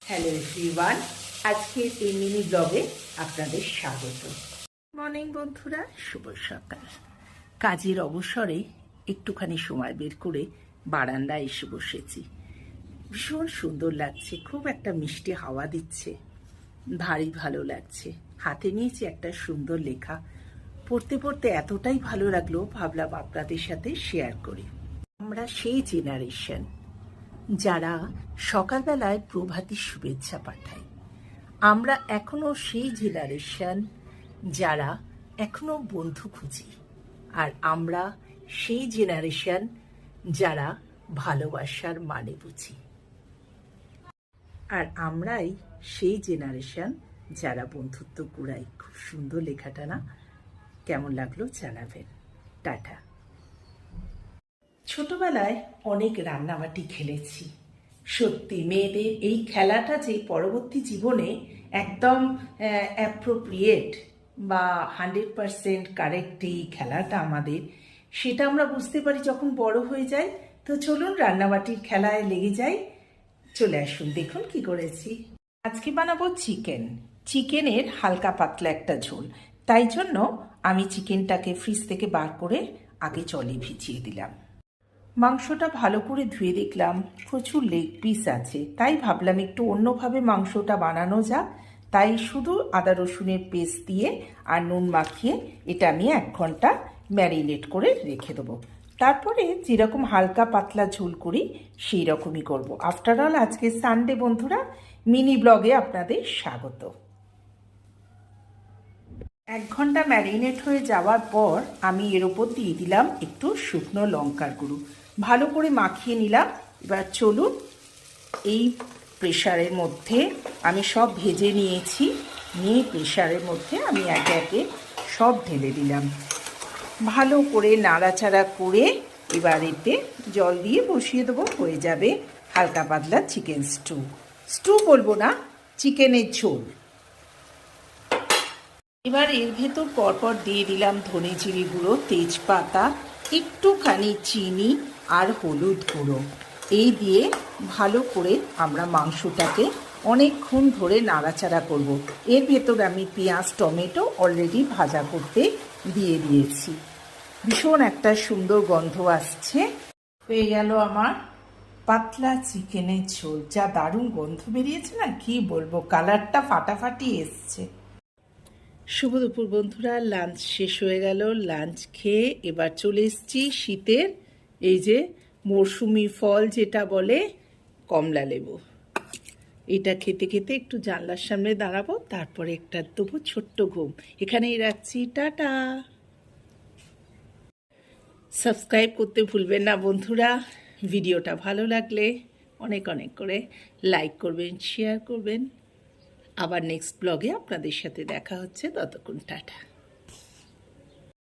Hello everyone, আজকের এই mini ব্লগে আপনাদের স্বাগত। মর্নিং বন্ধুরা, শুভ সকাল। কাজের অবসরে একটুখানি সময় বের করে বারান্দায় এসে বসেছি। ভীষণ সুন্দর লাগছে, খুব একটা মিষ্টি হাওয়া দিচ্ছে, ভারী ভালো লাগছে। হাতে নিয়েছি একটা সুন্দর লেখা, পড়তে পড়তে এতটাই ভালো লাগলো, ভাবলাম আপনাদের সাথে শেয়ার করি। আমরা সেই জেনারেশন যারা সকালবেলায় প্রভাতী শুভেচ্ছা পাঠায়। আমরা এখনো সেই জেনারেশন যারা এখনো বন্ধু খুঁজি। আর আমরা সেই জেনারেশন যারা ভালোবাসার মানে বুঝি। আর আমরাই সেই জেনারেশন যারা বন্ধুত্ব কুড়াই। খুব সুন্দর লেখাটা না? কেমন লাগলো জানাবেন। টাটা। ছোটবেলায় অনেক রান্নাবাটি খেলেছি। সত্যি মেয়েদের এই খেলাটা যে পরবর্তী জীবনে একদম অ্যাপ্রোপ্রিয়েট বা 100% কারেক্ট এই খেলাটা আমাদের, সেটা আমরা বুঝতে পারি যখন বড় হয়ে যায়। তো চলুন রান্নাবাটির খেলায় লেগে যাই। চলে আসুন, দেখুন কি করেছি। আজকে বানাবো চিকেনের হালকা পাতলা একটা ঝোল। তাই জন্য আমি চিকেনটাকে ফ্রিজ থেকে বার করে আগে জলে ভিজিয়ে দিলাম। মাংসটা ভালো করে ধুয়ে দেখলাম প্রচুর লেগ পিস আছে, তাই ভাবলাম একটু অন্যভাবে মাংসটা বানানো যাক। তাই শুধু আদা রসুনের পেস্ট দিয়ে আর নুন মাখিয়ে এটা আমি 1 ঘন্টা ম্যারিনেট করে রেখে দেবো। তারপরে যেরকম হালকা পাতলা ঝোল করি সেই রকমই করবো। আফটার অল আজকে সানডে বন্ধুরা, মিনি ব্লগে আপনাদের স্বাগত। 1 ঘন্টা ম্যারিনেট হয়ে যাওয়ার পর আমি এর ওপর দিয়ে দিলাম একটু শুকনো লঙ্কার গুঁড়ো, ভালো করে মাখিয়ে নিলাম। এবার চলুন, এই প্রেশারের মধ্যে আমি সব ভেজে নিয়েছি, নিয়ে প্রেশারের মধ্যে আমি একে একে সব ঢেলে দিলাম। ভালো করে নাড়াচাড়া করে এবার এতে জল দিয়ে বসিয়ে দেবো। হয়ে যাবে হালকা পাতলা চিকেন স্টু বলবো না, চিকেনের ঝোল। এবার এর ভেতর পরপর দিয়ে দিলাম ধনে জিরে গুঁড়ো, তেজপাতা, একটুখানি চিনি আর হলুদ গুঁড়ো। এই দিয়ে ভালো করে আমরা মাংসটাকে অনেকক্ষণ ধরে নাড়াচাড়া করব। এর ভেতর আমি পেঁয়াজ টমেটো অলরেডি ভাজা করতে দিয়ে দিয়েছি। ভীষণ একটা সুন্দর গন্ধ আসছে। হয়ে গেল আমার পাতলা চিকেনের ঝোল। যা দারুণ গন্ধ বেরিয়েছে না, কি বলবো, কালারটা ফাটাফাটি এসছে। শুভ দুপুর বন্ধুরা, লাঞ্চ শেষ হয়ে গেল। লাঞ্চ খেয়ে এবার চলে এসেছি শীতের এই যে মরশুমি ফল যেটা বলে কমলা লেবু। এটা খেতে খেতে একটু জানলার সামনে দাঁড়াবো, তারপরে একটা দেবো ছোট্ট ঘুম। এখানেই রাখছি, টাটা। সাবস্ক্রাইব করতে ভুলবেন না বন্ধুরা। ভিডিওটা ভালো লাগলে অনেক অনেক করে লাইক করবেন, শেয়ার করবেন। আবার নেক্সট ব্লগে আপনাদের সাথে দেখা হচ্ছে। ততক্ষণ টাটা।